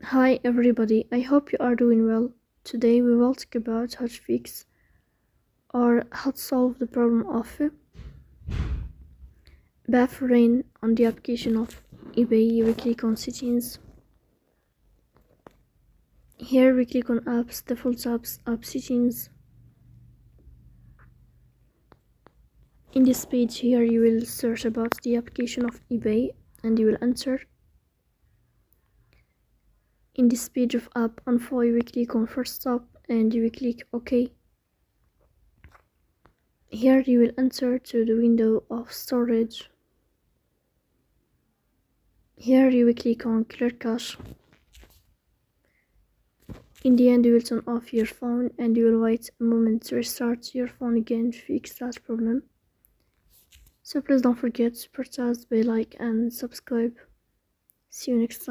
Hi everybody, I hope you are doing well. Today we will talk about how to fix or how to solve the problem of buffering on the application of eBay. We click on settings. Here we click on apps, default apps, app settings. In this page here you will search about the application of eBay and you will enter. In this page of app info you will click on first stop and you will click OK. Here you will enter to the window of storage. Here you will click on clear cache. In the end you will turn off your phone and you will wait a moment to restart your phone again to fix that problem. So please don't forget to press the bell icon and subscribe. See you next time.